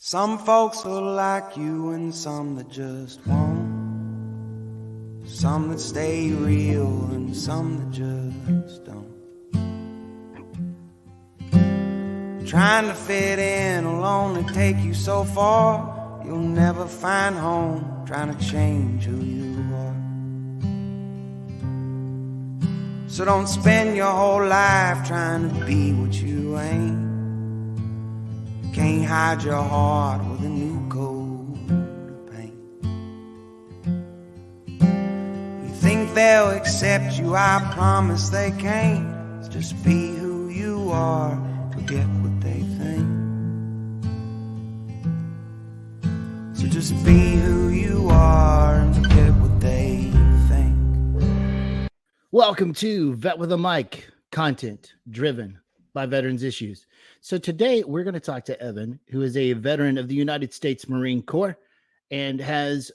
Some folks will like you and some that just won't. Some that stay real and some that just don't. Trying to fit in will only take you so far. You'll never find home trying to change who you are. So don't spend your whole life trying to be what you ain't. You can't hide your heart with a new coat of paint. You think they'll accept you, I promise they can't. It's just be who you are, forget what they think. So just be who you are and forget what they think. Welcome to Vet with a Mic, content driven by Veterans Issues. So today we're going to talk to Evan, who is a veteran of the United States Marine Corps and has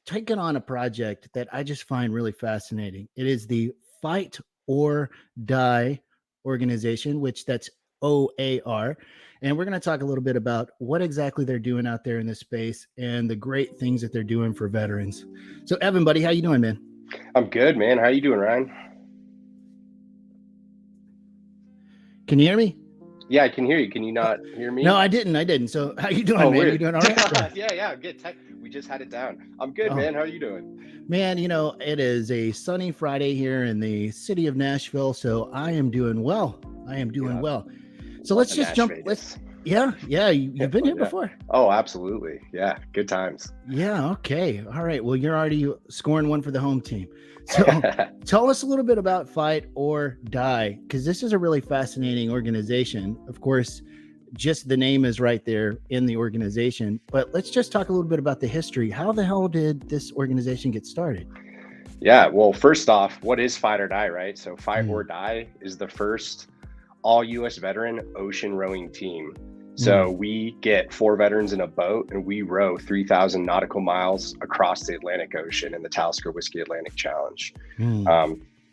taken on a project that I just find really fascinating. It is the Fight Oar Die organization, which that's OAR. And we're going to talk a little bit about what exactly they're doing out there in this space and the great things that they're doing for veterans. So Evan, buddy, how you doing, man? I'm good, man. How you doing, Ryan? Can you hear me? Yeah, I can hear you. Can you not hear me? No, I didn't. So how you doing, man? Weird. You doing all right? Yeah, good. We just had it down. I'm good, man. How are you doing? Man, you know, it is a sunny Friday here in the city of Nashville, so I am doing well. Well. So let's just jump. You've been here before? Oh, absolutely. Yeah, good times. Yeah, okay. All right. Well, you're already scoring one for the home team. So tell us a little bit about Fight Oar Die, because this is a really fascinating organization. Of course, just the name is right there in the organization, but let's just talk a little bit about the history. How the hell did this organization get started? Yeah, well, first off, what is Fight or Die, right? So Fight or Die is the first all U.S. veteran ocean rowing team. So we get 4 veterans in a boat and we row 3,000 nautical miles across the Atlantic Ocean in the Taliskir Whisky Atlantic Challenge.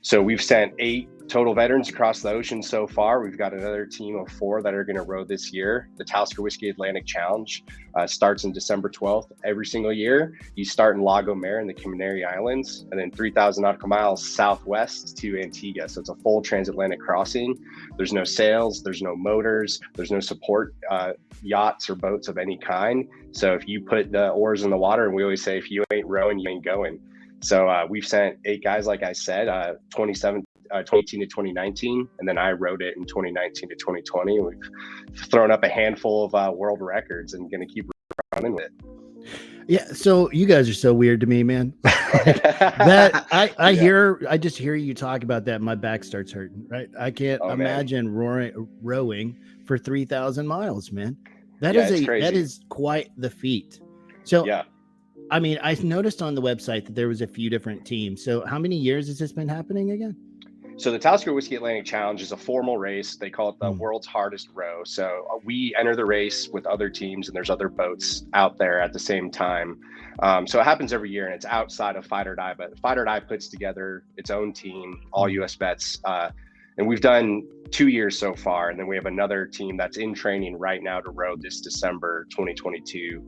So we've sent 8 total veterans across the ocean so far. We've got another team of 4 that are going to row this year. The Taliskir Whisky Atlantic Challenge starts on December 12th every single year. You start in La Gomera in the Canary Islands, and then 3,000 nautical miles southwest to Antigua. So it's a full transatlantic crossing. There's no sails, there's no motors, there's no support yachts or boats of any kind. So if you put the oars in the water, and we always say, if you ain't rowing, you ain't going. So we've sent 8 guys, like I said, 2018 to 2019, and then I rowed it in 2019 to 2020. We've thrown up a handful of world records and going to keep running with it. Yeah, so you guys are so weird to me, man. I just hear you talk about that, and my back starts hurting. Right, I can't imagine rowing for 3,000 miles, man. That is quite the feat. So yeah. I mean, I noticed on the website that there was a few different teams. So how many years has this been happening again? So the Taliskir Whisky Atlantic Challenge is a formal race. They call it the world's hardest row. So we enter the race with other teams, and there's other boats out there at the same time. So it happens every year, and it's outside of Fight or Die. But Fight or Die puts together its own team, all U.S. vets. And we've done 2 years so far. And then we have another team that's in training right now to row this December 2022.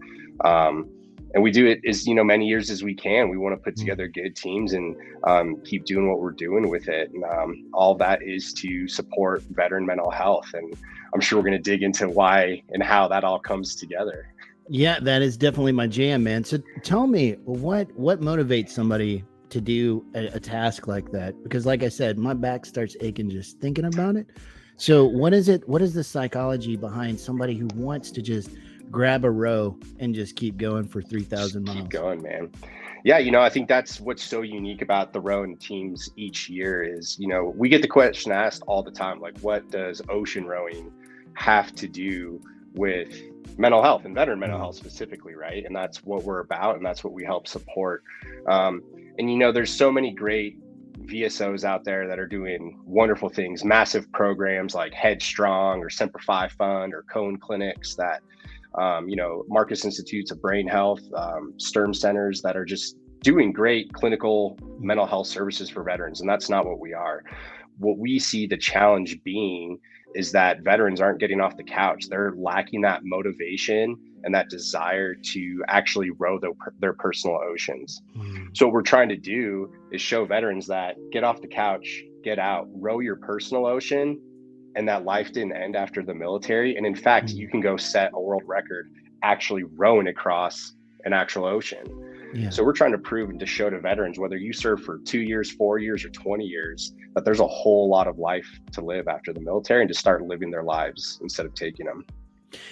And we do it as many years as we can. We want to put together good teams and keep doing what we're doing with it. And all that is to support veteran mental health. And I'm sure we're going to dig into why and how that all comes together. Yeah, that is definitely my jam, man. So tell me, what motivates somebody to do a task like that? Because like I said, my back starts aching just thinking about it. So what is the psychology behind somebody who wants to just grab a row and just keep going for 3,000 miles? Keep going, man. Yeah, I think that's what's so unique about the rowing teams each year is, we get the question asked all the time, like, what does ocean rowing have to do with mental health and veteran mental health specifically, right? And that's what we're about, and that's what we help support. And there's so many great VSOs out there that are doing wonderful things, massive programs like Headstrong or Semper Fi Fund or Cone Clinics that Marcus Institutes of Brain Health, STERM centers that are just doing great clinical mental health services for veterans. And that's not what we are. What we see the challenge being is that veterans aren't getting off the couch. They're lacking that motivation and that desire to actually row their personal oceans. So what we're trying to do is show veterans that get off the couch, get out, row your personal ocean, and that life didn't end after the military. And in fact, you can go set a world record actually rowing across an actual ocean. Yeah. So we're trying to prove and to show to veterans, whether you serve for 2 years, 4 years, or 20 years, that there's a whole lot of life to live after the military, and to start living their lives instead of taking them.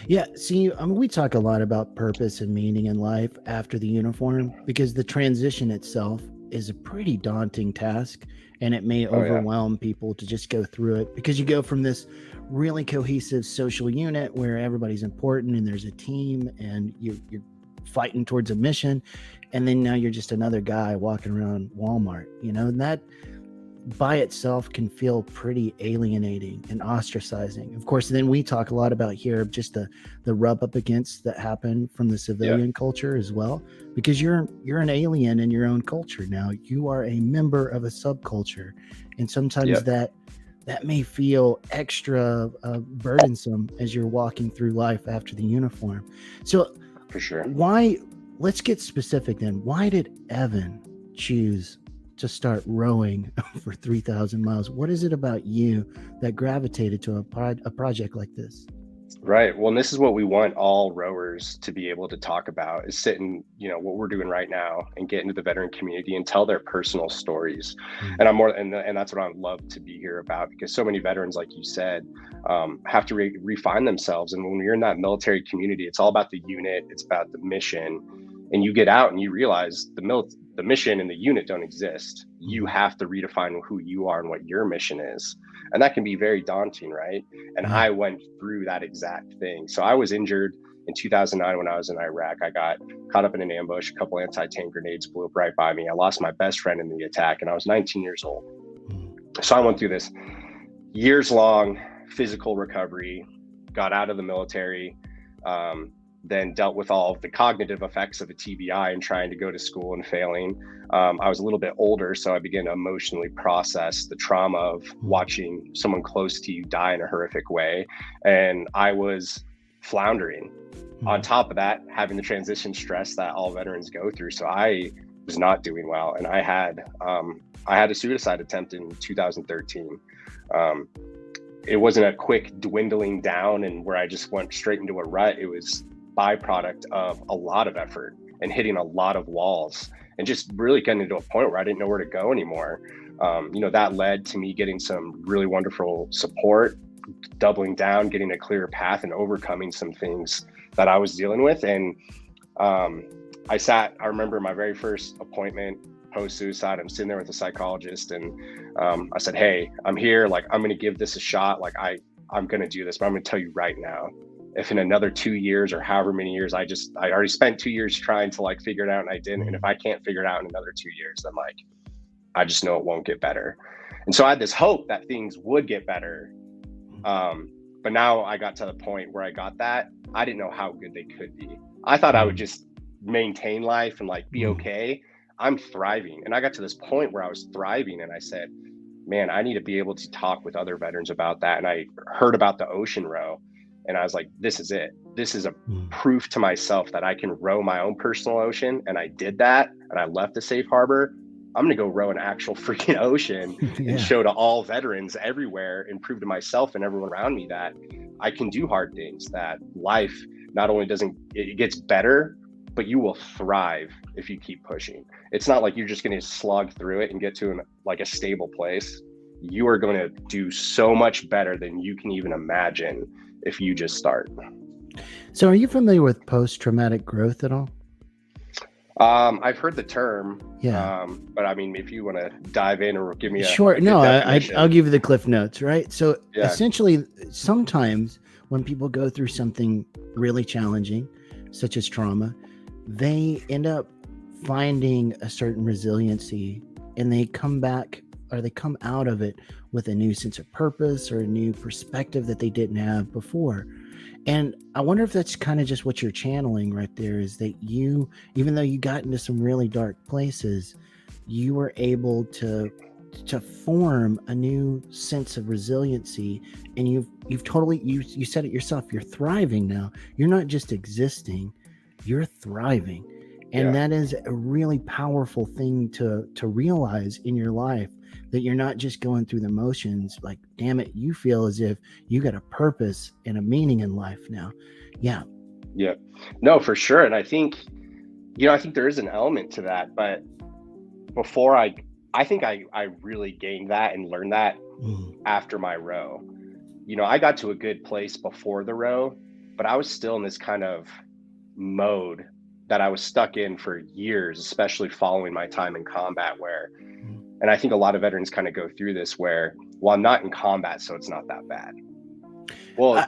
Yeah. See, I mean, we talk a lot about purpose and meaning in life after the uniform, because the transition itself is a pretty daunting task, and it may overwhelm people to just go through it, because you go from this really cohesive social unit where everybody's important and there's a team and you're fighting towards a mission, and then now you're just another guy walking around Walmart, and that by itself can feel pretty alienating and ostracizing. Of course, then we talk a lot about here just the rub up against that happen from the civilian culture as well, because you're an alien in your own culture now. You are a member of a subculture, and sometimes that may feel extra burdensome as you're walking through life after the uniform. So for sure, let's get specific then. Why did Evan choose to start rowing for 3,000 miles? What is it about you that gravitated to a project like this? Right. Well, and this is what we want all rowers to be able to talk about, is sit in, what we're doing right now and get into the veteran community and tell their personal stories. And and that's what I'd love to be here about, because so many veterans, like you said, have to refine themselves. And when you're in that military community, it's all about the unit, it's about the mission. And you get out and you realize the mission and the unit don't exist. You have to redefine who you are and what your mission is. And that can be very daunting, right? And I went through that exact thing. So I was injured in 2009 when I was in Iraq. I got caught up in an ambush. A couple anti-tank grenades blew up right by me. I lost my best friend in the attack, and I was 19 years old. So I went through this years-long physical recovery, got out of the military, then dealt with all of the cognitive effects of a TBI and trying to go to school and failing. I was a little bit older, so I began to emotionally process the trauma of watching someone close to you die in a horrific way. And I was floundering. On top of that, having the transition stress that all veterans go through. So I was not doing well. And I had a suicide attempt in 2013. It wasn't a quick dwindling down and where I just went straight into a rut. It was byproduct of a lot of effort and hitting a lot of walls and just really getting to a point where I didn't know where to go anymore. That led to me getting some really wonderful support, doubling down, getting a clearer path, and overcoming some things that I was dealing with. And I remember my very first appointment post-suicide, I'm sitting there with a psychologist, and I said, hey, I'm here, like, I'm going to give this a shot. Like, I'm going to do this, but I'm going to tell you right now, if in another 2 years or however many years, I already spent 2 years trying to like figure it out and I didn't. And if I can't figure it out in another 2 years, then like, I just know it won't get better. And so I had this hope that things would get better. But now I got to the point where I got that, I didn't know how good they could be. I thought I would just maintain life and like be okay. I'm thriving. And I got to this point where I was thriving, and I said, man, I need to be able to talk with other veterans about that. And I heard about the ocean row, and I was like, this is it. This is a proof to myself that I can row my own personal ocean. And I did that, and I left the safe harbor. I'm going to go row an actual freaking ocean and show to all veterans everywhere and prove to myself and everyone around me that I can do hard things, that life not only it gets better, but you will thrive if you keep pushing. It's not like you're just going to slog through it and get to a stable place. You are going to do so much better than you can even imagine if you just start. So are you familiar with post-traumatic growth at all? I've heard the term, but I mean, if you want to dive in or give me a sure. No, I'll give you the cliff notes, right? So Yeah. essentially, sometimes when people go through something really challenging, such as trauma, they end up finding a certain resiliency, and they come back, or they come out of it with a new sense of purpose or a new perspective that they didn't have before. And I wonder if that's kind of just what you're channeling right there, is that you, even though you got into some really dark places, you were able to to form a new sense of resiliency. And you've totally, you said it yourself, you're thriving now. You're not just existing, you're thriving. And that is a really powerful thing to realize in your life, that you're not just going through the motions. Like, damn it, you feel as if you got a purpose and a meaning in life now. Yeah. No, for sure. And I think, I think there is an element to that, but before I think I really gained that and learned that after my row. I got to a good place before the row, but I was still in this kind of mode that I was stuck in for years, especially following my time in combat, and I think a lot of veterans kind of go through this where, well, I'm not in combat, so it's not that bad. Well,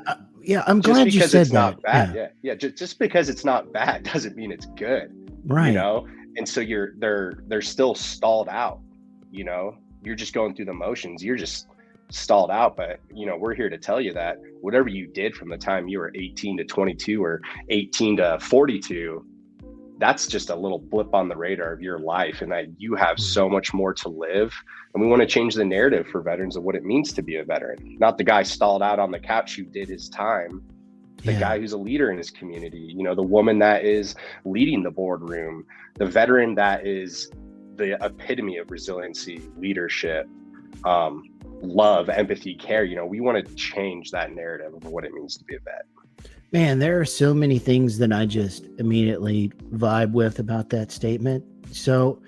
I'm glad you said it's that. Not bad. Just because it's not bad doesn't mean it's good. Right. And so they're still stalled out. You're just going through the motions. You're just stalled out. But we're here to tell you that whatever you did from the time you were 18 to 22 or 18 to 42, that's just a little blip on the radar of your life, and that you have so much more to live. And we want to change the narrative for veterans of what it means to be a veteran. Not the guy stalled out on the couch who did his time, the guy who's a leader in his community, the woman that is leading the boardroom, the veteran that is the epitome of resiliency, leadership, love, empathy, care. We want to change that narrative of what it means to be a vet. Man, there are so many things that I just immediately vibe with about that statement. So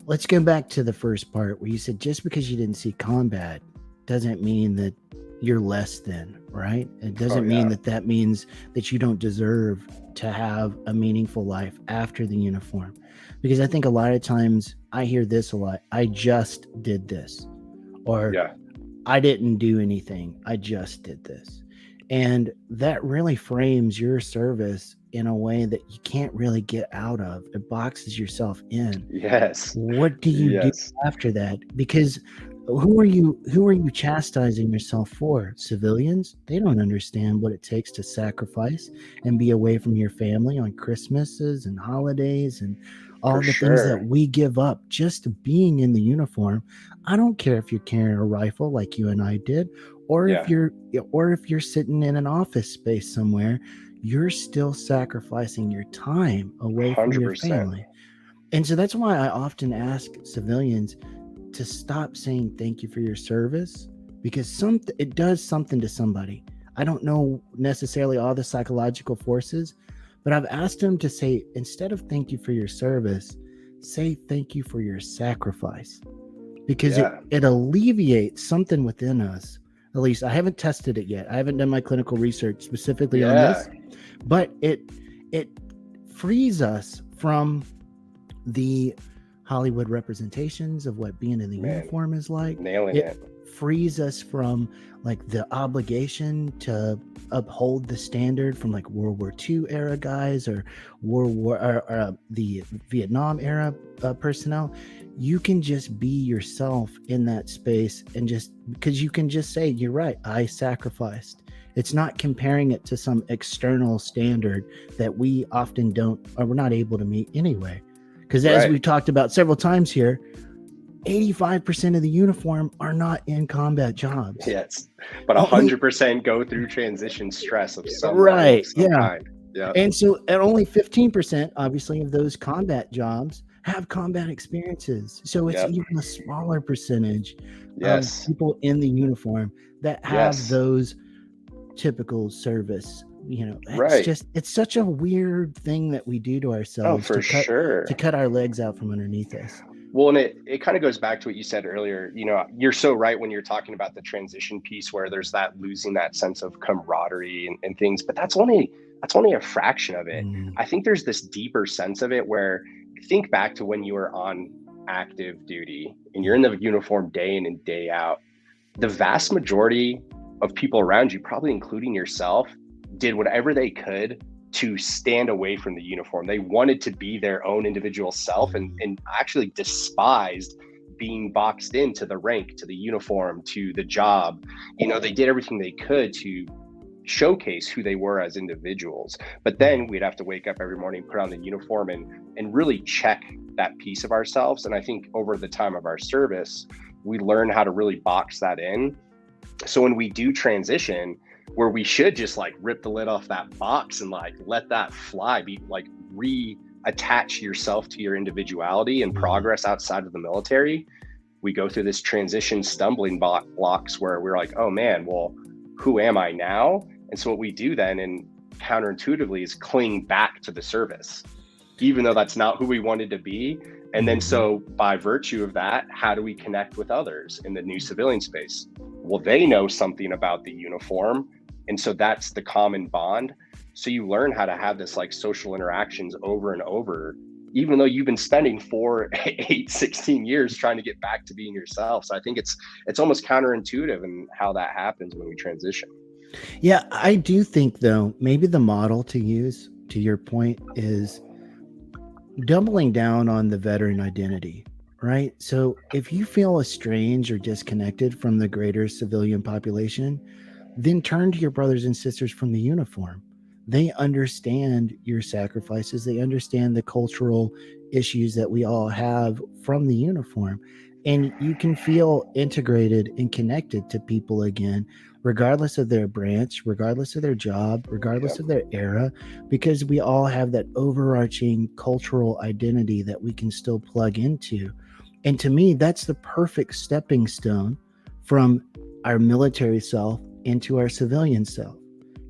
let's go back to the first part where you said, just because you didn't see combat doesn't mean that you're less than, right? It doesn't mean that means that you don't deserve to have a meaningful life after the uniform. Because I think a lot of times I hear this a lot. I just did this. Or I didn't do anything. I just did this. And that really frames your service in a way that you can't really get out of. It boxes yourself in. Yes. What do you do after that? Because who are you chastising yourself for? Civilians? They don't understand what it takes to sacrifice and be away from your family on Christmases and holidays and all the things that we give up just being in the uniform. I don't care if you're carrying a rifle like you and I did, or if you're sitting in an office space somewhere, you're still sacrificing your time away from your family. And so that's why I often ask civilians to stop saying thank you for your service, because it does something to somebody. I don't know necessarily all the psychological forces, but I've asked them to say, instead of thank you for your service, say thank you for your sacrifice, because it alleviates something within us. At least I haven't tested it yet. I haven't done my clinical research specifically on this, but it frees us from the Hollywood representations of what being in the uniform is like. Nailing it. Frees us from like the obligation to uphold the standard from like World War II era guys or the Vietnam era personnel. You can just be yourself in that space, and just because you can just say, you're right, I sacrificed. It's not comparing it to some external standard that we often don't, or we're not able to meet anyway. Because as we talked about several times here, 85% of the uniform are not in combat jobs. Yes, but 100% go through transition stress of some kind. Yeah. And only 15%, obviously, of those combat jobs have combat experiences. So it's even a smaller percentage of people in the uniform that have those typical service. It's such a weird thing that we do to ourselves to cut our legs out from underneath us. Well, and it kind of goes back to what you said earlier. You're so right when you're talking about the transition piece where there's that losing that sense of camaraderie and things, but that's only a fraction of it. I think there's this deeper sense of it where, think back to when you were on active duty and you're in the uniform day in and day out. The vast majority of people around you, probably including yourself, did whatever they could to stand away from the uniform. They wanted to be their own individual self and actually despised being boxed into the rank, to the uniform, to the job. They did everything they could to showcase who they were as individuals. But then we'd have to wake up every morning, put on the uniform and really check that piece of ourselves. And I think over the time of our service, we learn how to really box that in. So when we do transition, where we should just like rip the lid off that box and like let that fly, be like reattach yourself to your individuality and progress outside of the military, we go through this transition stumbling blocks where we're like, oh man, well, who am I now? And so what we do then, and counterintuitively, is cling back to the service, even though that's not who we wanted to be. And then so by virtue of that, how do we connect with others in the new civilian space? Well, they know something about the uniform. And so that's the common bond. So you learn how to have this like social interactions over and over, even though you've been spending 4, 8, 16 years trying to get back to being yourself. So I think it's almost counterintuitive in how that happens when we transition. Yeah, I do think though, maybe the model to use, to your point, is doubling down on the veteran identity, right? So if you feel estranged or disconnected from the greater civilian population, then turn to your brothers and sisters from the uniform. They understand your sacrifices. They understand the cultural issues that we all have from the uniform. And you can feel integrated and connected to people again, regardless of their branch, regardless of their job, regardless of their era, because we all have that overarching cultural identity that we can still plug into. And to me, that's the perfect stepping stone from our military self into our civilian self.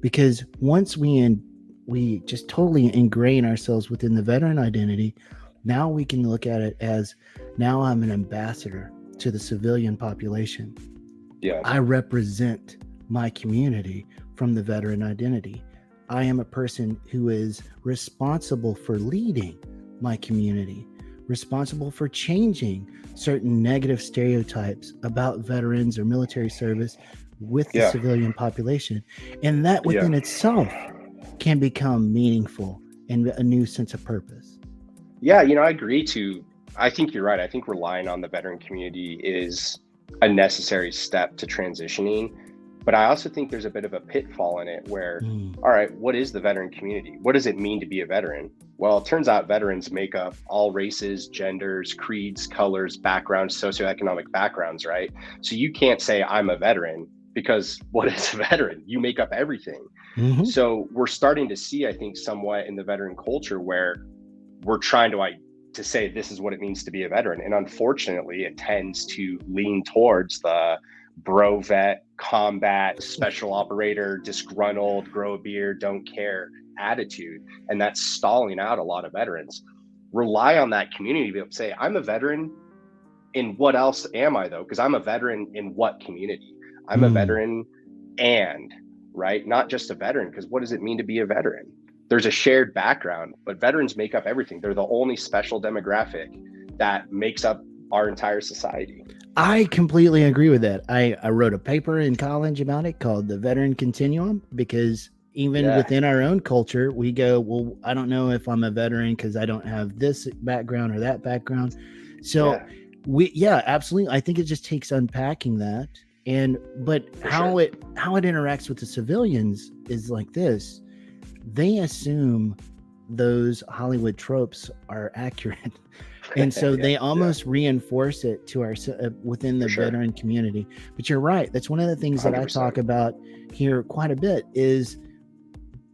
Because once we just totally ingrain ourselves within the veteran identity, now we can look at it as, now I'm an ambassador to the civilian population. Yeah. I represent my community from the veteran identity. I am a person who is responsible for leading my community, responsible for changing certain negative stereotypes about veterans or military service with the civilian population. And that within itself can become meaningful and a new sense of purpose. Yeah, I agree I think you're right. I think relying on the veteran community is a necessary step to transitioning. But I also think there's a bit of a pitfall in it where, all right, what is the veteran community? What does it mean to be a veteran? Well, it turns out veterans make up all races, genders, creeds, colors, backgrounds, socioeconomic backgrounds, right? So you can't say I'm a veteran, because what is a veteran? You make up everything. So we're starting to see, I think, somewhat in the veteran culture where we're trying to say this is what it means to be a veteran. And unfortunately, it tends to lean towards the bro vet, combat, special operator, disgruntled, grow a beard, don't care attitude. And that's stalling out a lot of veterans. Rely on that community to be able to say, I'm a veteran. In what else am I though? Because I'm a veteran in what community? I'm a veteran and, right? Not just a veteran, because what does it mean to be a veteran? There's a shared background, but veterans make up everything. They're the only special demographic that makes up our entire society. I completely agree with that. I wrote a paper in college about it called the Veteran Continuum, because even within our own culture, we go, well, I don't know if I'm a veteran because I don't have this background or that background. So absolutely. I think it just takes unpacking that. But how it interacts with the civilians is like this. They assume those Hollywood tropes are accurate. And so they almost reinforce it to our within the veteran community. But you're right. That's one of the things 100%. That I talk about here quite a bit is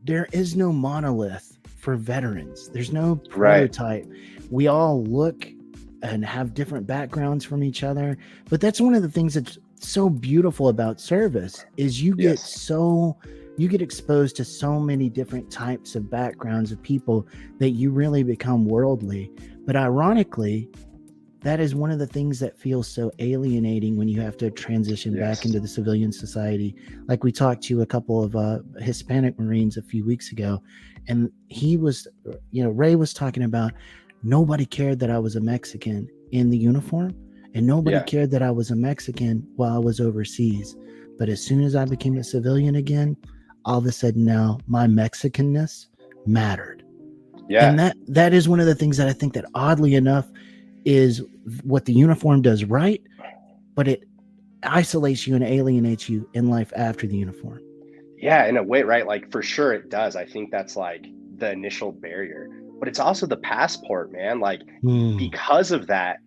there is no monolith for veterans. There's no prototype. We all look and have different backgrounds from each other. But that's one of the things that's so beautiful about service is you get exposed to so many different types of backgrounds of people that you really become worldly. But ironically, that is one of the things that feels so alienating when you have to transition back into the civilian society. Like we talked to a couple of Hispanic Marines a few weeks ago, and he was, Ray was talking about nobody cared that I was a Mexican in the uniform, and nobody cared that I was a Mexican while I was overseas. But as soon as I became a civilian again, all of a sudden now my Mexicanness mattered. Yeah. And that is one of the things that I think that oddly enough is what the uniform does right, but it isolates you and alienates you in life after the uniform. Yeah, in a way, right? Like for sure it does. I think that's like the initial barrier, but it's also the passport, man. Like because of that,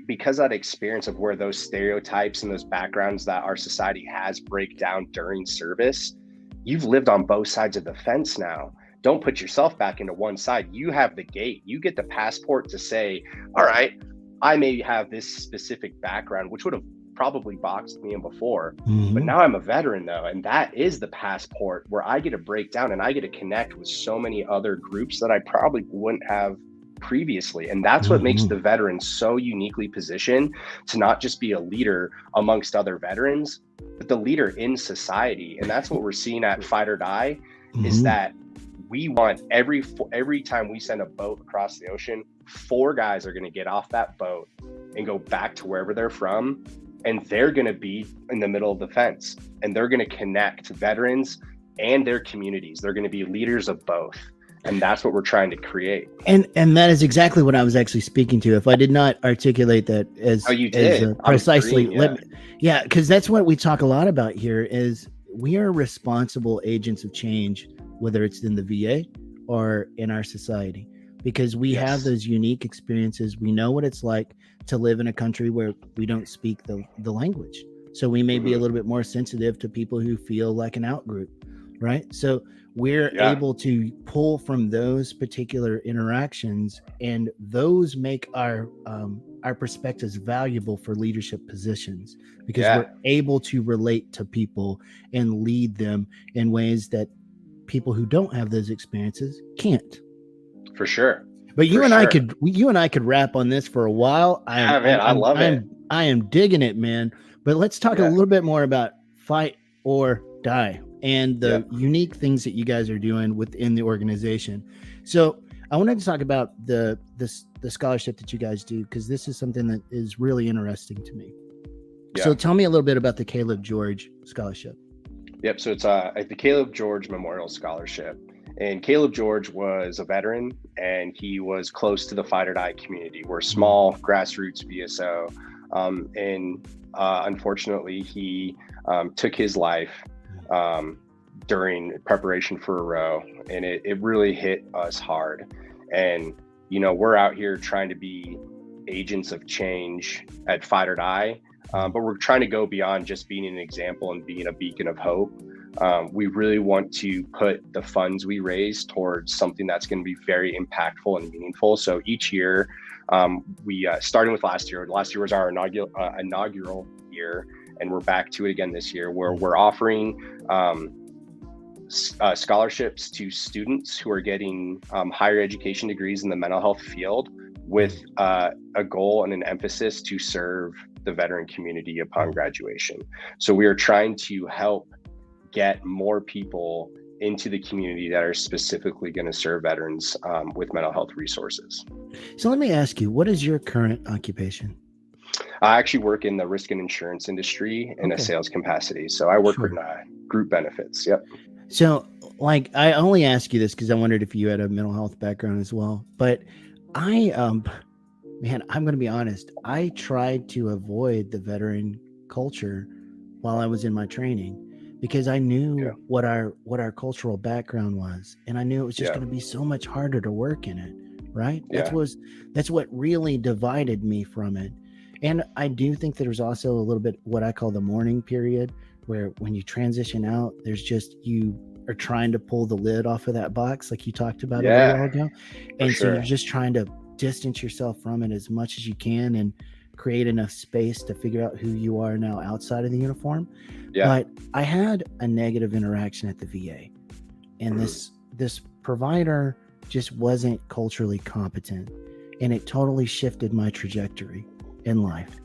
because that experience of where those stereotypes and those backgrounds that our society has break down during service, you've lived on both sides of the fence now. Don't put yourself back into one side. You have the gate. You get the passport to say, all right, I may have this specific background, which would have probably boxed me in before, but now I'm a veteran though. And that is the passport where I get to break down and I get to connect with so many other groups that I probably wouldn't have previously. And that's what makes the veteran so uniquely positioned to not just be a leader amongst other veterans, but the leader in society. And that's what we're seeing at Fight or Die, is that we want every time we send a boat across the ocean, 4 guys are going to get off that boat and go back to wherever they're from. And they're going to be in the middle of the fence, and they're going to connect veterans and their communities. They're going to be leaders of both. And that's what we're trying to create. And that is exactly what I was actually speaking to. If I did not articulate that as, you did. As precisely, because that's what we talk a lot about here is we are responsible agents of change, whether it's in the VA or in our society, because we have those unique experiences. We know what it's like to live in a country where we don't speak the language. So we may be a little bit more sensitive to people who feel like an out group, right? So we're able to pull from those particular interactions, and those make our perspectives valuable for leadership positions, because we're able to relate to people and lead them in ways that people who don't have those experiences can't. For sure. But you and I could rap on this for a while. I love it. I am digging it, man. But let's talk a little bit more about Fight or Die and the unique things that you guys are doing within the organization. So I wanted to talk about the scholarship that you guys do, because this is something that is really interesting to me. Yeah. So tell me a little bit about the Caleb George Scholarship. Yep. So it's the Caleb George Memorial Scholarship. And Caleb George was a veteran, and he was close to the Fight or Die community. We're a small grassroots VSO. And unfortunately, he took his life during preparation for a row, and it really hit us hard. And, we're out here trying to be agents of change at Fight or Die, but we're trying to go beyond just being an example and being a beacon of hope. We really want to put the funds we raise towards something that's going to be very impactful and meaningful. So each year, we starting with last year was our inaugural year, and we're back to it again this year, where we're offering scholarships to students who are getting higher education degrees in the mental health field, with a goal and an emphasis to serve the veteran community upon graduation. So we are trying to help get more people into the community that are specifically going to serve veterans with mental health resources. So let me ask you, what is your current occupation? I actually work in the risk and insurance industry in a sales capacity. So I work with group benefits. Yep. So I only ask you this because I wondered if you had a mental health background as well. But I'm going to be honest. I tried to avoid the veteran culture while I was in my training, because I knew what our cultural background was, and I knew it was just going to be so much harder to work in it, right? That's what really divided me from it. And I do think there's also a little bit what I call the mourning period, where when you transition out, there's just, you are trying to pull the lid off of that box, like you talked about a little while ago. And so you're just trying to distance yourself from it as much as you can and create enough space to figure out who you are now outside of the uniform. But I had a negative interaction at the VA, and this provider just wasn't culturally competent, and it totally shifted my trajectory in life.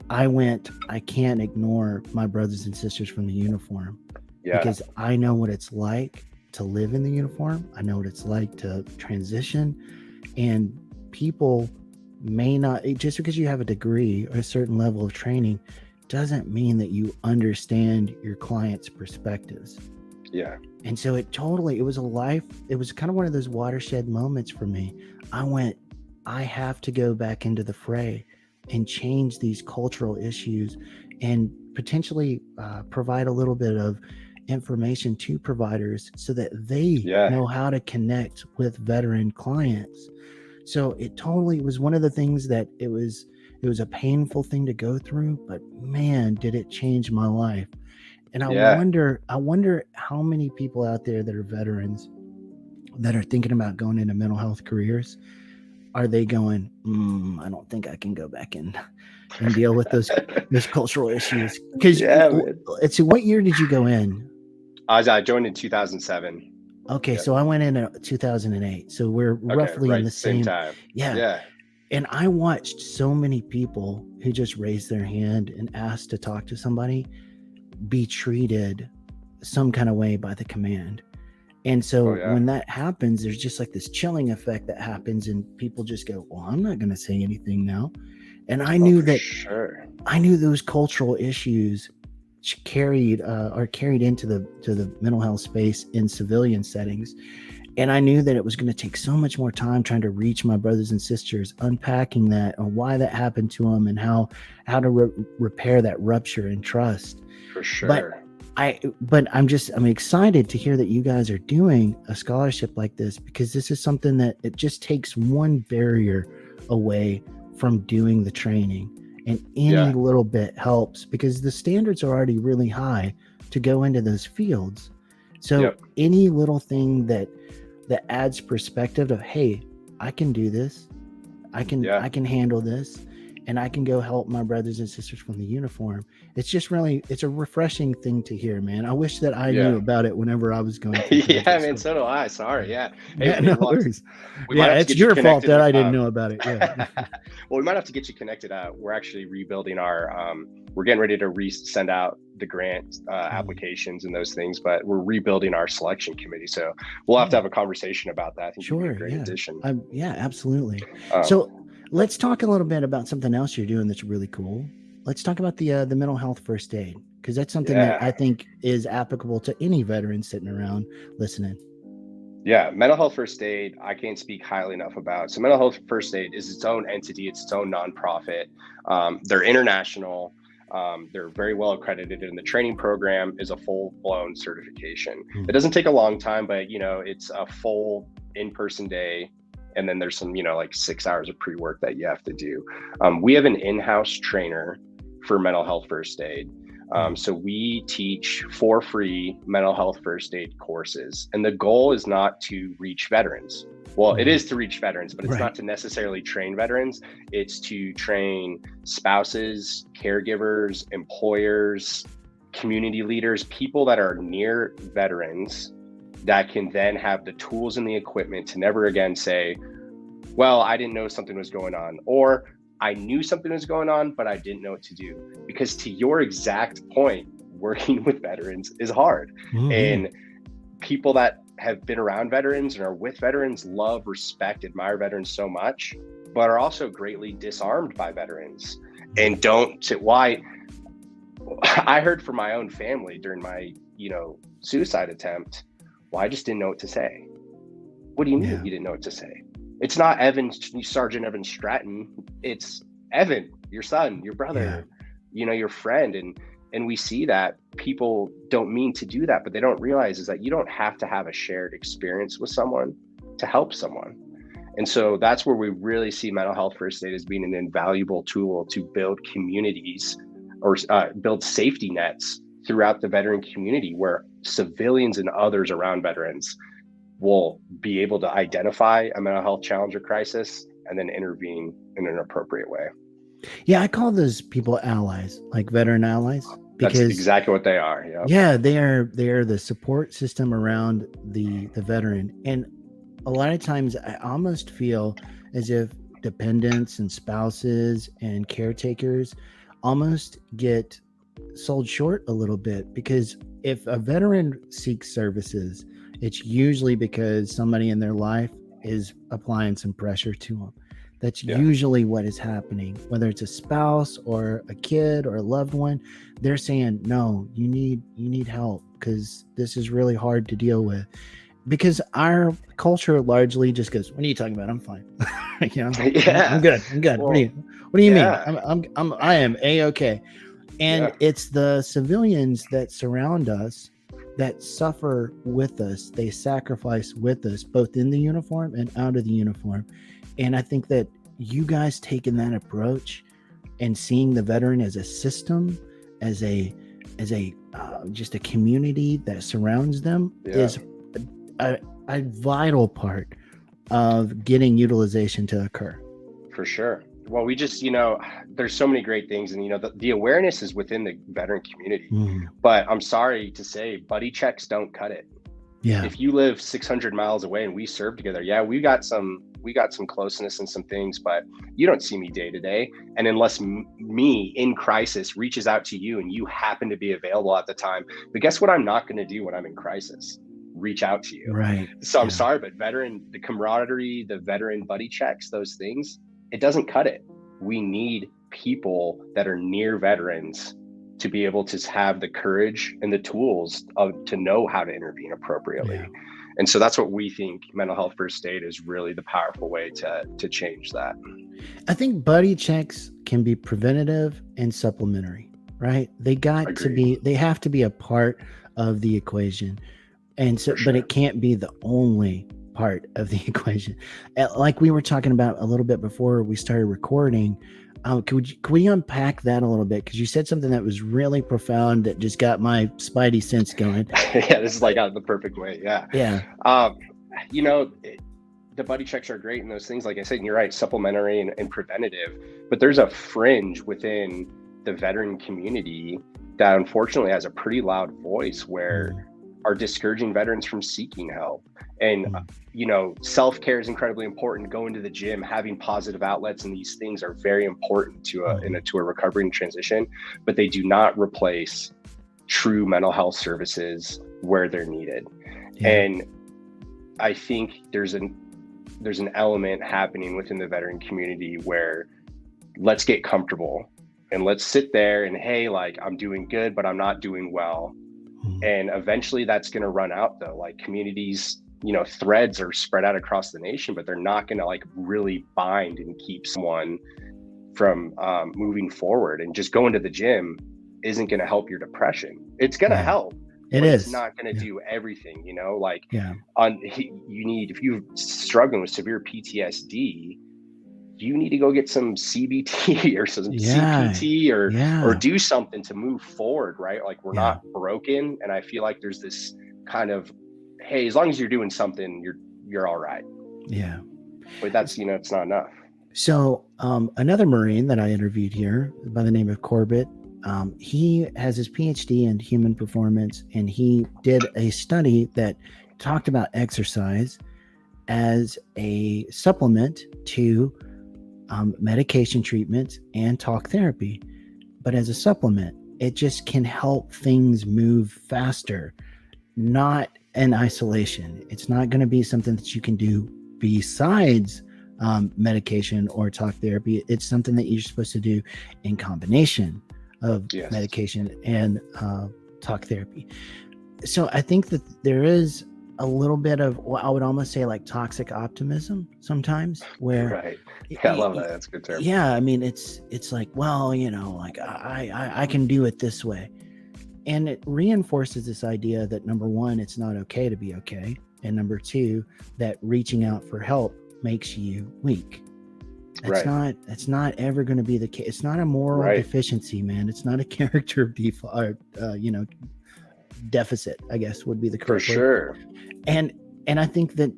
I can't ignore my brothers and sisters from the uniform, because I know what it's like to live in the uniform. I know what it's like to transition, and people may not, just because you have a degree or a certain level of training doesn't mean that you understand your client's perspectives. And so it was kind of one of those watershed moments for me. I have to go back into the fray and change these cultural issues, and potentially provide a little bit of information to providers so that they know how to connect with veteran clients. So it was one of the things that it It was a painful thing to go through, but man, did it change my life. And I Yeah. wonder how many people out there that are veterans that are thinking about going into mental health careers, are they going, I don't think I can go back in and deal with those cultural issues? Because it's, what year did you go in? I joined in 2007. Okay, Yep. so I went in 2008. So we're roughly in the same time. Yeah. And I watched so many people who just raised their hand and asked to talk to somebody be treated some kind of way by the command. And so when that happens, there's just like this chilling effect that happens, and people just go, well, I'm not going to say anything now. And I knew I knew those cultural issues carried into the mental health space in civilian settings. And I knew that it was going to take so much more time trying to reach my brothers and sisters, unpacking that and why that happened to them, and how to repair that rupture in trust. For sure. But I'm excited to hear that you guys are doing a scholarship like this, because this is something that it just takes one barrier away from doing the training, and any little bit helps, because the standards are already really high to go into those fields. So any little thing that adds perspective of, hey, I can do this, I can handle this, and I can go help my brothers and sisters from the uniform. It's just really, it's a refreshing thing to hear, man. I wish that I knew about it whenever I was going through man, so do I. Sorry. Hey, no worries. It's your fault that I didn't know about it. Well, we might have to get you connected. We're actually rebuilding our, we're getting ready to send out the grant applications and those things, but we're rebuilding our selection committee. So we'll have to have a conversation about that. I think it'd be a great addition. Absolutely. So let's talk a little bit about something else you're doing that's really cool. Let's talk about the mental health first aid, because that's something that I think is applicable to any veteran sitting around listening. Yeah, mental health first aid, I can't speak highly enough about. So mental health first aid is its own entity, it's its own nonprofit. They're international. They're very well accredited, and the training program is a full-blown certification. It doesn't take a long time, but it's a full in-person day. And then there's some, like 6 hours of pre-work that you have to do. We have an in-house trainer for mental health first aid. So we teach for free mental health first aid courses. And the goal is not to reach veterans. Well, it is to reach veterans, but it's not to necessarily train veterans. It's to train spouses, caregivers, employers, community leaders, people that are near veterans, that can then have the tools and the equipment to never again say, well, I didn't know something was going on, or I knew something was going on, but I didn't know what to do. Because to your exact point, working with veterans is hard. And people that have been around veterans and are with veterans love, respect, admire veterans so much, but are also greatly disarmed by veterans. And why I heard from my own family during my, suicide attempt, well, I just didn't know what to say. What do you mean you didn't know what to say? It's not Sergeant Evan Stratton. It's Evan, your son, your brother, your friend. And we see that people don't mean to do that, but they don't realize is that you don't have to have a shared experience with someone to help someone. And so that's where we really see mental health first aid as being an invaluable tool to build communities or build safety nets throughout the veteran community, where civilians and others around veterans will be able to identify a mental health challenge or crisis and then intervene in an appropriate way. Yeah, I call those people allies, like veteran allies. Because that's exactly what they are. They are the support system around the veteran. And a lot of times I almost feel as if dependents and spouses and caretakers almost get sold short a little bit, because if a veteran seeks services, it's usually because somebody in their life is applying some pressure to them. That's usually what is happening, whether it's a spouse or a kid or a loved one. They're saying, no, you need help, because this is really hard to deal with. Because our culture largely just goes, what are you talking about? I'm fine. I'm good. Well, what do you mean? I am A-okay. And it's the civilians that surround us that suffer with us. They sacrifice with us, both in the uniform and out of the uniform. And I think that you guys taking that approach and seeing the veteran as a system, as a just a community that surrounds them is a vital part of getting utilization to occur. For sure. Well, we just, there's so many great things, and the awareness is within the veteran community. But I'm sorry to say, buddy checks don't cut it. Yeah. If you live 600 miles away and we serve together, we got some closeness and some things, but you don't see me day to day. And unless me in crisis reaches out to you and you happen to be available at the time, but guess what? I'm not going to do when I'm in crisis, reach out to you. Right. So I'm sorry, but the camaraderie, the veteran buddy checks, those things, it doesn't cut it. We need people that are near veterans to be able to have the courage and the tools to know how to intervene appropriately. Yeah. And so that's what we think mental health first aid is really the powerful way to change that. I think buddy checks can be preventative and supplementary, right? They have to be a part of the equation. And so, but it can't be the only part of the equation. Like we were talking about a little bit before we started recording, could we unpack that a little bit? Because you said something that was really profound that just got my spidey sense going. Yeah, this is like out of the perfect way. Yeah. The buddy checks are great and those things, like I said, and you're right, supplementary and preventative, but there's a fringe within the veteran community that unfortunately has a pretty loud voice where are discouraging veterans from seeking help. And, self-care is incredibly important. Going to the gym, having positive outlets, and these things are very important to a recovery and transition, but they do not replace true mental health services where they're needed. Yeah. And I think there's an element happening within the veteran community where let's get comfortable and let's sit there and, hey, like I'm doing good, but I'm not doing well. And eventually that's going to run out though. Like communities, threads are spread out across the nation, but they're not going to like really bind and keep someone from moving forward. And just going to the gym isn't going to help your depression. It's going to help. It's not going to do everything, if you're struggling with severe PTSD, you need to go get some CBT or some CPT or do something to move forward, right? Like we're not broken. And I feel like there's this kind of, hey, as long as you're doing something, you're all right. Yeah. But that's, it's not enough. So another Marine that I interviewed here by the name of Corbett, he has his PhD in human performance, and he did a study that talked about exercise as a supplement to medication treatments and talk therapy. But as a supplement, it just can help things move faster, not in isolation. It's not going to be something that you can do besides medication or talk therapy. It's something that you're supposed to do in combination of medication and talk therapy. So I think that there is a little bit of, well, I would almost say like toxic optimism sometimes, where right. Yeah, I love that. That's a good term. Yeah, I mean, it's like, well, like I can do it this way, and it reinforces this idea that number one, it's not okay to be okay, and number two, that reaching out for help makes you weak. It's not ever going to be the case. It's not a moral deficiency, man. It's not a character default, deficit, I guess would be the correct word. For sure. And I think that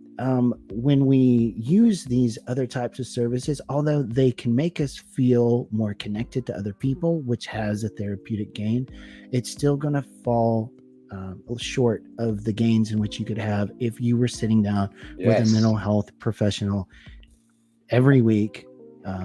when we use these other types of services, although they can make us feel more connected to other people, which has a therapeutic gain, it's still going to fall short of the gains in which you could have if you were sitting down with a mental health professional every week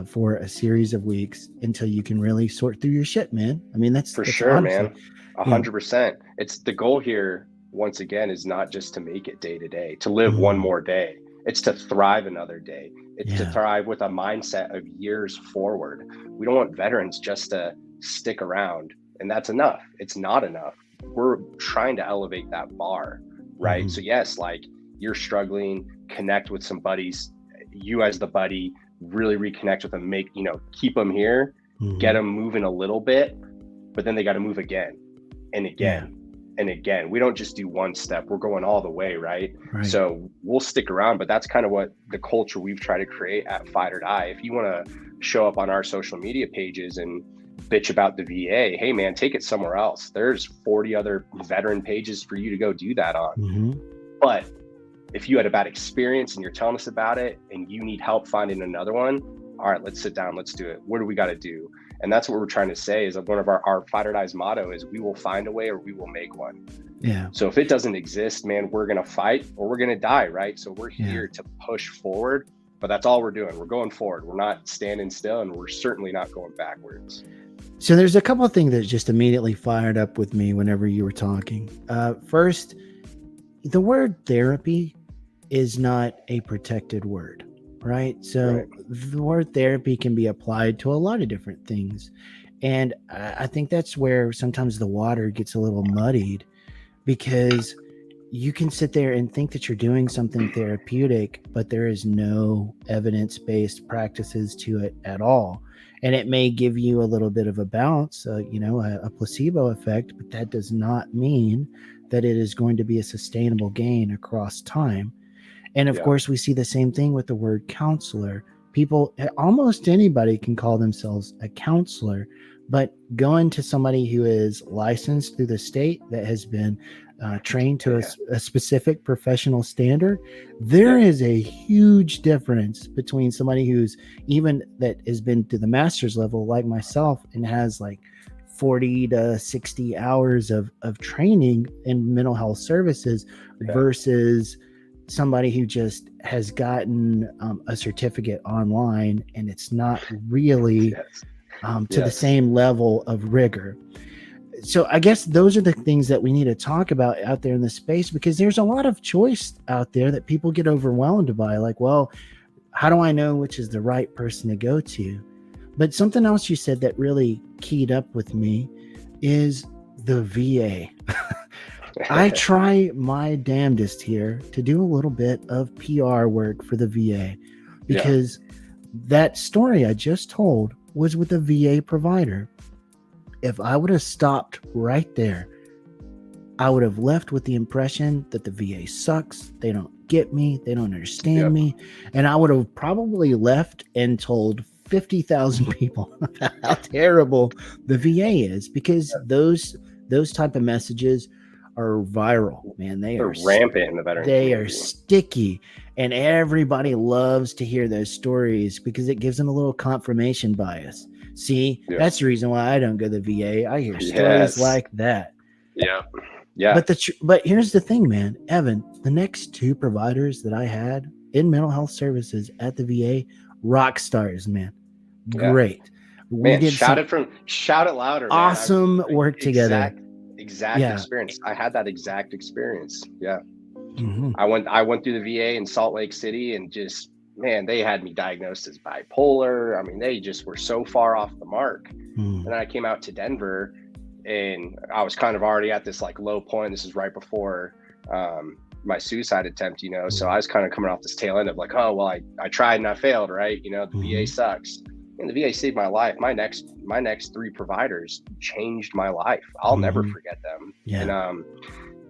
for a series of weeks until you can really sort through your shit, man. I mean, that's sure, honestly, man. 100%. It's the goal here. Once again, is not just to make it day to day, to live one more day. It's to thrive another day. It's to thrive with a mindset of years forward. We don't want veterans just to stick around, and that's enough. It's not enough. We're trying to elevate that bar, right? So yes, like you're struggling, connect with some buddies. You as the buddy, really reconnect with them, keep them here, get them moving a little bit, but then they got to move again and again. and again. We don't just do one step, we're going all the way, right? Right. So we'll stick around, but that's kind of what the culture we've tried to create at Fight or Die. If you want to show up on our social media pages and bitch about the VA, hey man, take it somewhere else. There's 40 other veteran pages for you to go do that on. Mm-hmm. But if you had a bad experience and you're telling us about it and you need help finding another one, all right, let's sit down, let's do it. What do we got to do? And that's what we're trying to say is one of our Fight or Die's motto is we will find a way or we will make one. Yeah. So if it doesn't exist, man, we're going to fight or we're going to die, right? So we're here to push forward, but that's all we're doing. We're going forward. We're not standing still, and we're certainly not going backwards. So there's a couple of things that just immediately fired up with me whenever you were talking. First, the word therapy is not a protected word, right? So the word therapy can be applied to a lot of different things. And I think that's where sometimes the water gets a little muddied, because you can sit there and think that you're doing something therapeutic, but there is no evidence-based practices to it at all. And it may give you a little bit of a bounce, a placebo effect, but that does not mean that it is going to be a sustainable gain across time. And of course, we see the same thing with the word counselor. People, almost anybody can call themselves a counselor, but going to somebody who is licensed through the state that has been trained to a specific professional standard, there is a huge difference between somebody who's even that has been to the master's level like myself and has like 40 to 60 hours of training in mental health services versus somebody who just has gotten a certificate online, and it's not really to the same level of rigor. So I guess those are the things that we need to talk about out there in the space, because there's a lot of choice out there that people get overwhelmed by. Like, well, how do I know which is the right person to go to? But something else you said that really keyed up with me is the VA. I try my damnedest here to do a little bit of PR work for the VA, because that story I just told was with a VA provider. If I would have stopped right there, I would have left with the impression that the VA sucks. They don't get me. They don't understand me. And I would have probably left and told 50,000 people about how terrible the VA is, because those type of messages are viral, man. They're rampant in the veteran community. They are sticky, and everybody loves to hear those stories because it gives them a little confirmation bias. See, that's the reason why I don't go to the VA. I hear stories like that. Yeah. But here's the thing, man. Evan, the next two providers that I had in mental health services at the VA, rock stars, man. Great. Man, shout it louder. Awesome work together. Exact experience. I had that exact experience. Yeah. Mm-hmm. I went through the VA in Salt Lake City, and just, man, they had me diagnosed as bipolar. I mean, they just were so far off the mark. And then I came out to Denver, and I was kind of already at this like low point. This is right before my suicide attempt, so I was kind of coming off this tail end of like, oh, well, I tried and I failed, right? The VA sucks. And the VA saved my life. My next three providers changed my life. I'll never forget them. Yeah. And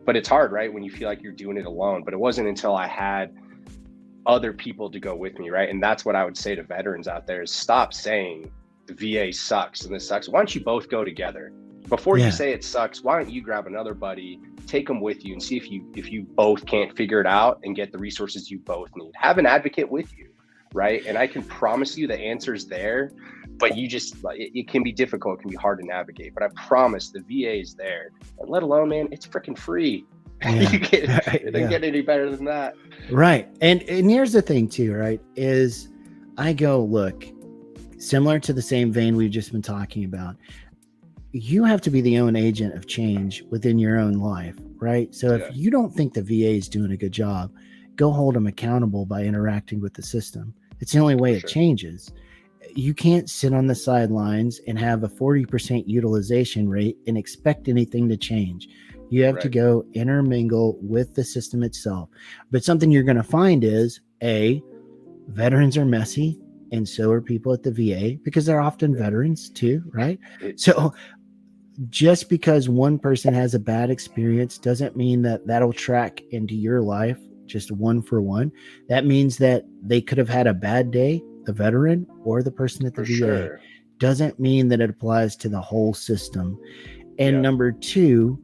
but it's hard, right, when you feel like you're doing it alone. But it wasn't until I had other people to go with me, right? And that's what I would say to veterans out there is stop saying the VA sucks and this sucks. Why don't you both go together? Before you say it sucks, why don't you grab another buddy, take them with you, and see if you both can't figure it out and get the resources you both need. Have an advocate with you, right? And I can promise you the answer's there, but it can be difficult, it can be hard to navigate. But I promise the VA is there. And let alone, man, it's freaking free. It doesn't get any better than that. Right. And here's the thing too, right? Is I go, look, similar to the same vein we've just been talking about, you have to be the own agent of change within your own life, right? So if you don't think the VA is doing a good job, go hold them accountable by interacting with the system. It's the only way it changes. You can't sit on the sidelines and have a 40% utilization rate and expect anything to change. You have to go intermingle with the system itself. But something you're going to find is, veterans are messy, and so are people at the VA, because they're often veterans too, right? So just because one person has a bad experience doesn't mean that that'll track into your life just one for one. That means that they could have had a bad day, the veteran or the person at the For VA. sure. Doesn't mean that it applies to the whole system. And Yeah. number two,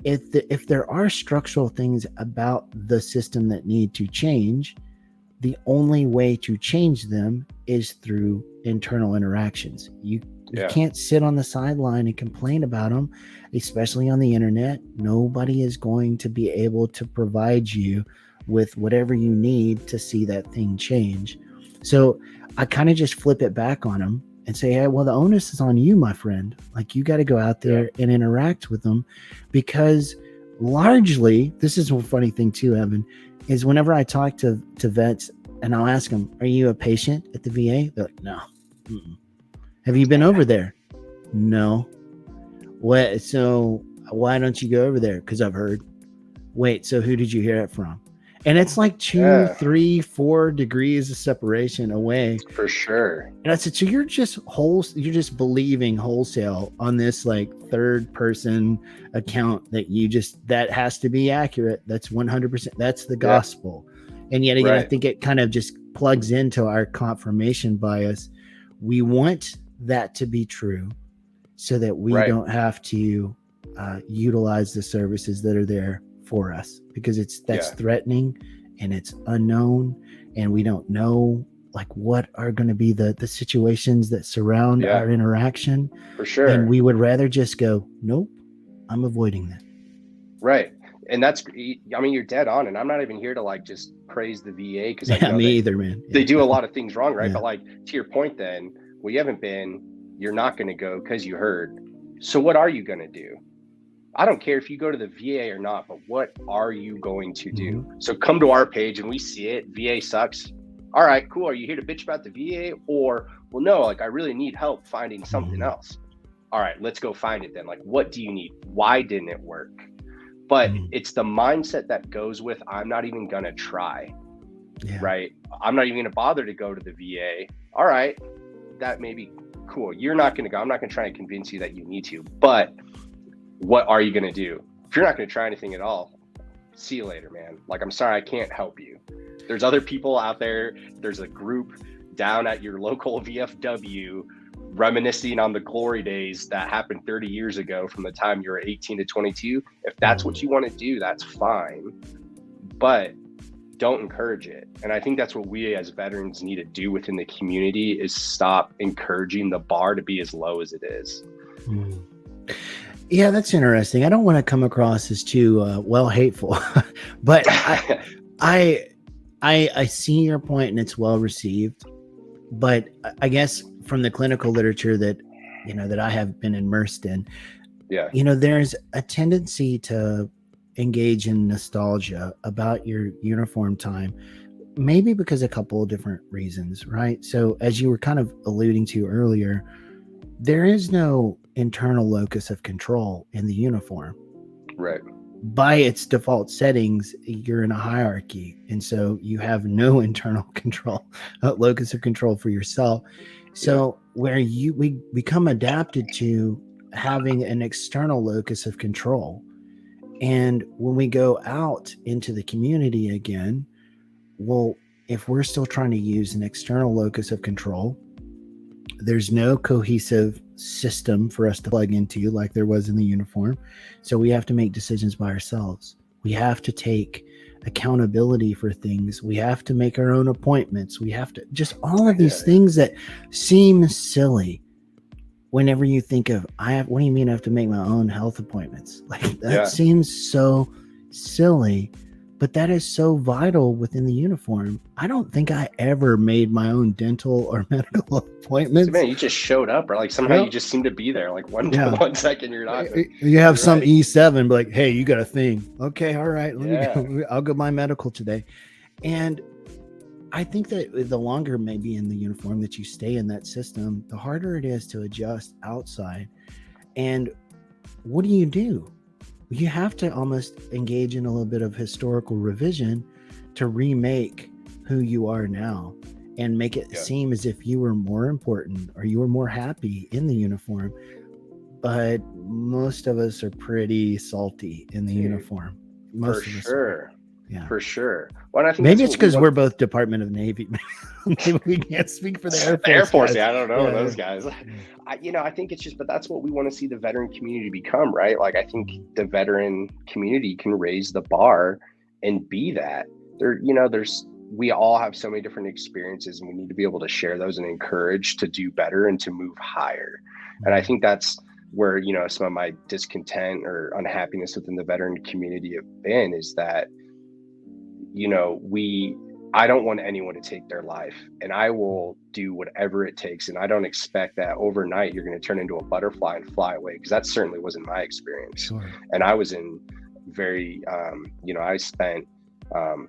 if there are structural things about the system that need to change, the only way to change them is through internal interactions. You can't sit on the sideline and complain about them, especially on the internet. Nobody is going to be able to provide you with whatever you need to see that thing change. So I kind of just flip it back on them and say, hey, well, the onus is on you, my friend. Like, you got to go out there and interact with them, because largely, this is a funny thing too, Evan, is whenever I talk to vets and I'll ask them, are you a patient at the VA? They're like, no. Mm-mm. Have you been over there? No. What? So why don't you go over there? Because I've heard. Wait, so who did you hear it from? And it's like 2, 3, 4 degrees of separation away. For sure. And I said, so you're just believing wholesale on this like third person account that has to be accurate. That's 100%. That's the gospel. And yet again, I think it kind of just plugs into our confirmation bias. We want that to be true so that we don't have to utilize the services that are there for us, because that's threatening and it's unknown, and we don't know like what are going to be the situations that surround our interaction. For sure. And we would rather just go, nope, I'm avoiding that. Right. And that's, I mean, you're dead on. And I'm not even here to like just praise the VA, because either, man. They do a lot of things wrong, right? But like, to your point, then, well, you haven't been, you're not going to go because you heard. So what are you going to do? I don't care if you go to the VA or not, but what are you going to do? Mm-hmm. So come to our page and we see it. VA sucks. All right, cool. Are you here to bitch about the VA? Or, well, no, like I really need help finding something else. All right, let's go find it then. Like, what do you need? Why didn't it work? But it's the mindset that goes with, I'm not even going to try, right? I'm not even going to bother to go to the VA. All right, that may be cool. You're not going to go. I'm not going to try and convince you that you need to, but what are you going to do? If you're not going to try anything at all, see you later, man. Like, I'm sorry, I can't help you. There's other people out there. There's a group down at your local VFW reminiscing on the glory days that happened 30 years ago from the time you were 18 to 22. If that's what you want to do, that's fine, but don't encourage it. And I think that's what we as veterans need to do within the community, is stop encouraging the bar to be as low as it is. Yeah, that's interesting. I don't want to come across as too hateful, but I see your point and it's well received. But I guess from the clinical literature that I have been immersed in, there's a tendency to engage in nostalgia about your uniform time, maybe because a couple of different reasons, right? So as you were kind of alluding to earlier, there is no internal locus of control in the uniform. Right. By its default settings, you're in a hierarchy. And so you have no internal control, locus of control for yourself. So where we become adapted to having an external locus of control. And when we go out into the community again, well, if we're still trying to use an external locus of control, there's no cohesive system for us to plug into like there was in the uniform. So we have to make decisions by ourselves. We have to take accountability for things. We have to make our own appointments. We have to just all of these things that seem silly whenever you think of, what do you mean I have to make my own health appointments? Like that seems so silly, but that is so vital within the uniform. I don't think I ever made my own dental or medical appointments. So, man, you just showed up, or like somehow you just seem to be there. Like one second you're not. You have some E7, but like, hey, you got a thing. Okay, all right, let me go. I'll go my medical today. And I think that the longer maybe in the uniform that you stay in that system, the harder it is to adjust outside. And what do? You have to almost engage in a little bit of historical revision to remake who you are now and make it seem as if you were more important or you were more happy in the uniform. but most of us are pretty salty in the uniform. Most of us are. Yeah, for sure. Well, I think maybe it's because we're both Department of Navy. Maybe we can't speak for the Air Force. The Air Force, I don't know those guys. I think it's just, but that's what we want to see the veteran community become, right? Like, I think the veteran community can raise the bar and be that. We all have so many different experiences, and we need to be able to share those and encourage to do better and to move higher. And I think that's where, some of my discontent or unhappiness within the veteran community have been, is that, I don't want anyone to take their life, and I will do whatever it takes. And I don't expect that overnight you're going to turn into a butterfly and fly away, because that certainly wasn't my experience. Sure. And I was in very, I spent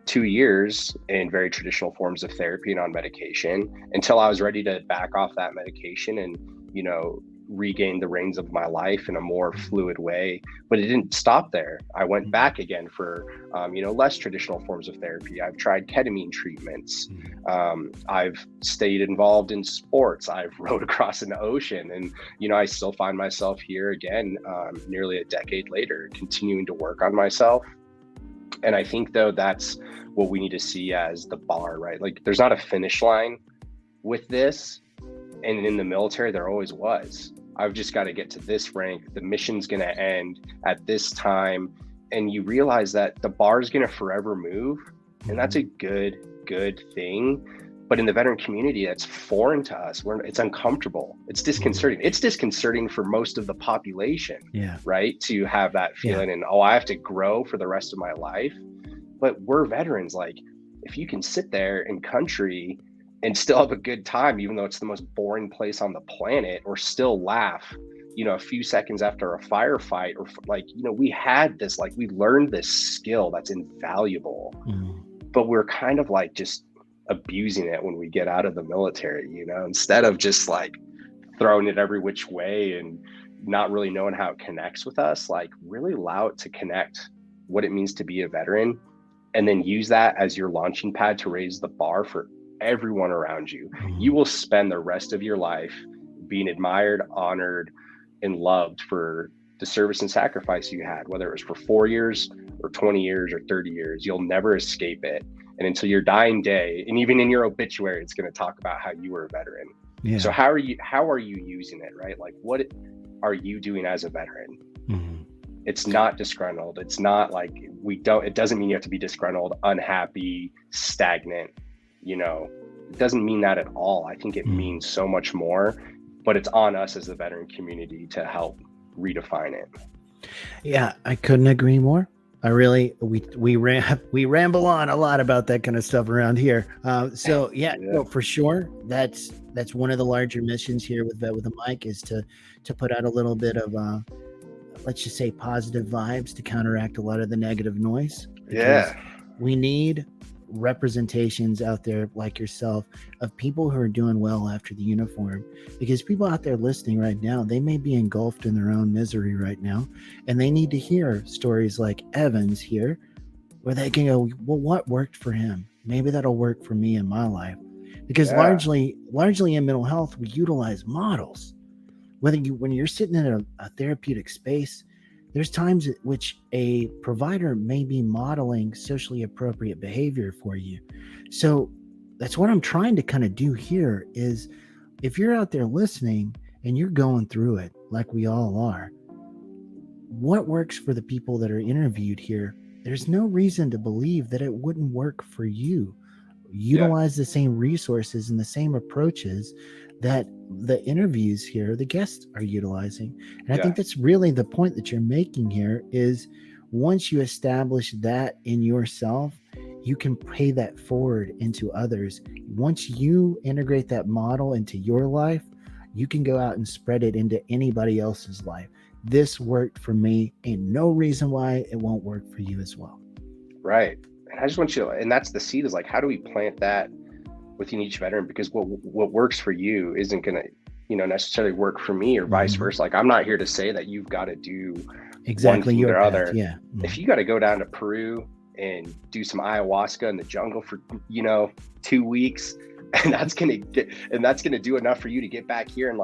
2 years in very traditional forms of therapy and on medication until I was ready to back off that medication and, regain the reins of my life in a more fluid way. But it didn't stop there. I went back again for, less traditional forms of therapy. I've tried ketamine treatments. I've stayed involved in sports. I've rowed across an ocean, and, I still find myself here again, nearly a decade later, continuing to work on myself. And I think, though, that's what we need to see as the bar, right? Like, there's not a finish line with this. And in the military, there always was. I've just got to get to this rank. The mission's going to end at this time. And you realize that the bar is going to forever move. And that's a good thing. But in the veteran community, that's foreign to us. It's uncomfortable. It's disconcerting. It's disconcerting for most of the population, right? To have that feeling and, I have to grow for the rest of my life. But we're veterans. Like, if you can sit there in country and still have a good time, even though it's the most boring place on the planet, or still laugh, a few seconds after a firefight, or we had this, we learned this skill that's invaluable, but we're kind of just abusing it when we get out of the military, instead of just throwing it every which way and not really knowing how it connects with us. Really allow it to connect what it means to be a veteran, and then use that as your launching pad to raise the bar for everyone around you. You will spend the rest of your life being admired, honored, and loved for the service and sacrifice you had, whether it was for 4 years or 20 years or 30 years. You'll never escape it. And until your dying day, and even in your obituary, it's going to talk about how you were a veteran. Yeah. So how are you using it, right? What are you doing as a veteran? It's not disgruntled. It's not it doesn't mean you have to be disgruntled, unhappy, stagnant. It doesn't mean that at all. I think it means so much more, but it's on us as the veteran community to help redefine it. Yeah, I couldn't agree more. I really, we ramble on a lot about that kind of stuff around here. No, for sure. That's one of the larger missions here with Vet with a Mic, is to put out a little bit of, let's just say, positive vibes to counteract a lot of the negative noise. We need representations out there like yourself of people who are doing well after the uniform, because people out there listening right now, they may be engulfed in their own misery right now, and they need to hear stories like Evan's here, where they can go, well, what worked for him? Maybe that'll work for me in my life. Because largely in mental health, we utilize models. When you're sitting in a therapeutic space, there's times at which a provider may be modeling socially appropriate behavior for you. So that's what I'm trying to kind of do here is, if you're out there listening and you're going through it like we all are, what works for the people that are interviewed here, there's no reason to believe that it wouldn't work for you. Utilize the same resources and the same approaches that the interviews here, the guests are utilizing. And I think that's really the point that you're making here, is once you establish that in yourself, you can pay that forward into others. Once you integrate that model into your life, you can go out and spread it into anybody else's life. This worked for me, ain't no reason why it won't work for you as well. Right. And I just want you to, and that's the seed, is how do we plant that within each veteran? Because what works for you isn't going to, necessarily work for me, or vice versa. I'm not here to say that you've got to do exactly one thing or other. Yeah. If you got to go down to Peru and do some ayahuasca in the jungle for, 2 weeks, and that's going to do enough for you to get back here and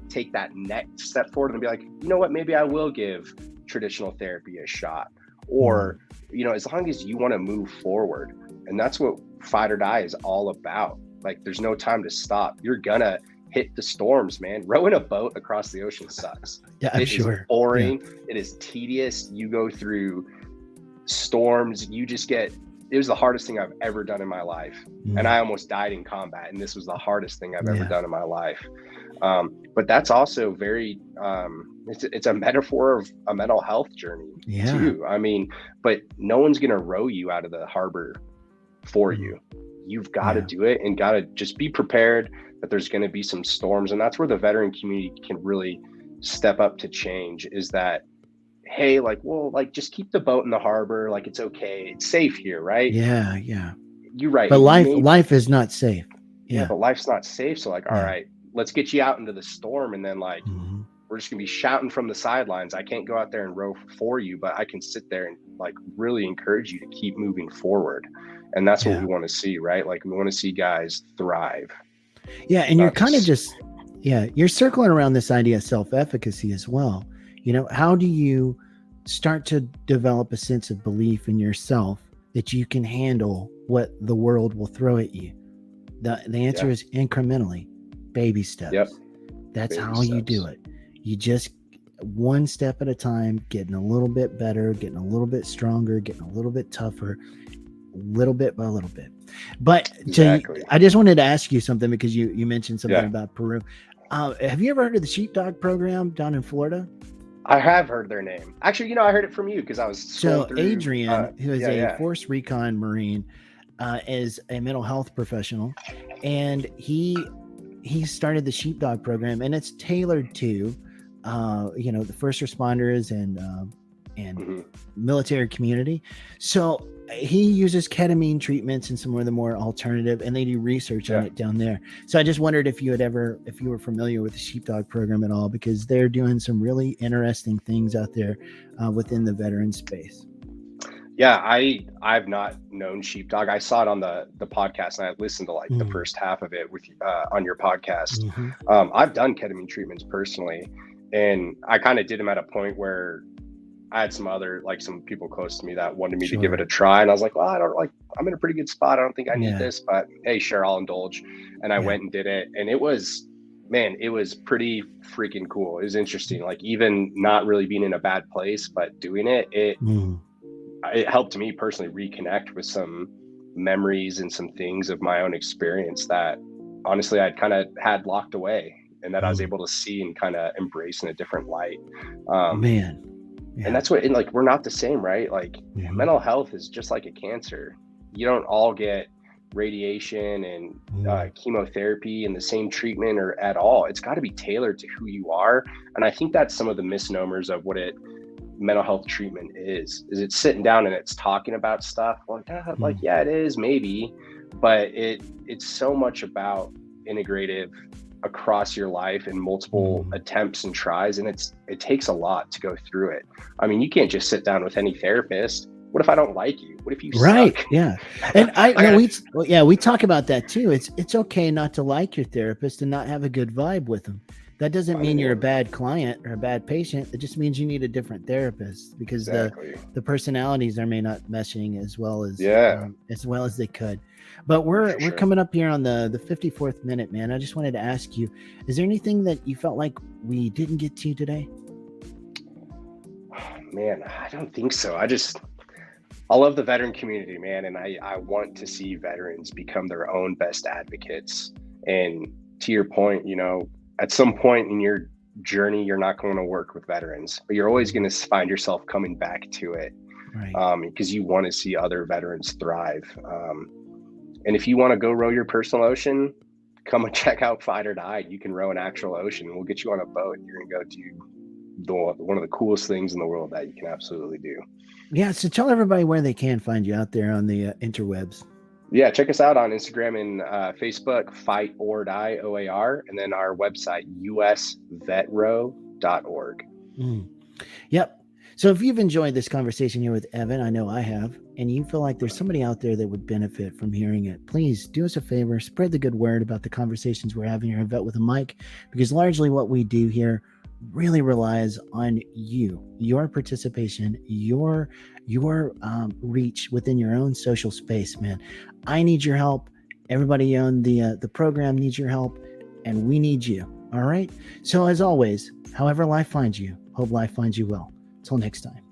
take that next step forward and be like, you know what, maybe I will give traditional therapy a shot. Or, you know, as long as you want to move forward. And that's what Fight or Die is all about. Like, there's no time to stop. You're gonna hit the storms, man. Rowing a boat across the ocean sucks. Yeah, I'm It sure. is boring. Yeah. It is tedious. You go through storms. You just get, it was the hardest thing I've ever done in my life. And I almost died in combat. And this was the hardest thing I've ever done in my life. But that's also very, it's a metaphor of a mental health journey too. I mean, but no one's going to row you out of the harbor for you. You've got to do it, and got to just be prepared that there's going to be some storms. And that's where the veteran community can really step up to change, is that, hey, like, well, like, just keep the boat in the harbor. Like, it's okay. It's safe here. Right. Yeah. You're right. But life is not safe. Yeah. But life's not safe. So like, all right, let's get you out into the storm. And then like, we're just gonna be shouting from the sidelines. I can't go out there and row for you, but I can sit there and like really encourage you to keep moving forward. And that's what we want to see, right? Like, we want to see guys thrive. Yeah. And you're kind of just, you're circling around this idea of self-efficacy as well. You know, how do you start to develop a sense of belief in yourself that you can handle what the world will throw at you? The answer is incrementally, baby steps. Yep. That's baby how steps. You do it. You just one step at a time, getting a little bit better, getting a little bit stronger, getting a little bit tougher, little bit by little bit. But I just wanted to ask you something, because you mentioned something about Peru. Have you ever heard of the Sheepdog program down in Florida? I have heard their name. Actually, you know, I heard it from you because I was through, Adrian, who is a Force Recon Marine, is a mental health professional, and he started the Sheepdog program, and it's tailored to you know, the first responders and military community. So he uses ketamine treatments and some of the more alternative, and they do research on it down there. So I just wondered if you were familiar with the Sheepdog program at all, because they're doing some really interesting things out there within the veteran space. Yeah, I've not known Sheepdog. I saw it on the podcast, and I listened to like the first half of it with on your podcast. I've done ketamine treatments personally, and I kind of did them at a point where I had some people close to me that wanted me to give it a try. And I was like, well, I'm in a pretty good spot. I don't think I need this, but hey, sure, I'll indulge. And I went and did it. And it was pretty freaking cool. It was interesting. Like, even not really being in a bad place, but doing it, it helped me personally reconnect with some memories and some things of my own experience that honestly I'd kind of had locked away, and that I was able to see and kind of embrace in a different light. And that's what, and like, we're not the same, right? Like, mental health is just like a cancer. You don't all get radiation and chemotherapy and the same treatment or at all. It's got to be tailored to who you are. And I think that's some of the misnomers of what mental health treatment is it's sitting down and it's talking about stuff like, yeah, it is maybe, but it's so much about integrative across your life and multiple attempts and tries, and it takes a lot to go through it. I mean, you can't just sit down with any therapist. What if I don't like you? What if you suck? And we talk about that too. It's okay not to like your therapist and not have a good vibe with them. That doesn't mean you're a bad client or a bad patient. It just means you need a different therapist, because the personalities are may not meshing as well as they could. But we're coming up here on the 54th minute, man. I just wanted to ask you, is there anything that you felt like we didn't get to today? Man, I don't think so. I love the veteran community, man. And I want to see veterans become their own best advocates. And to your point, you know, at some point in your journey, you're not going to work with veterans, but you're always going to find yourself coming back to it, because you want to see other veterans thrive. And if you want to go row your personal ocean, come and check out Fight or Die. You can row an actual ocean. We'll get you on a boat, and you're going to go do one of the coolest things in the world that you can absolutely do. Yeah. So tell everybody where they can find you out there on the interwebs. Yeah, check us out on Instagram and Facebook, Fight or Die, OAR, and then our website, usvetrow.org. Yep. So if you've enjoyed this conversation here with Evan, I know I have, and you feel like there's somebody out there that would benefit from hearing it, please do us a favor, spread the good word about the conversations we're having here at Vet with a Mic, because largely what we do here really relies on you, your participation, your reach within your own social space, man. I need your help. Everybody on the program needs your help, and we need you. All right. So as always, however life finds you, hope life finds you well. Till next time.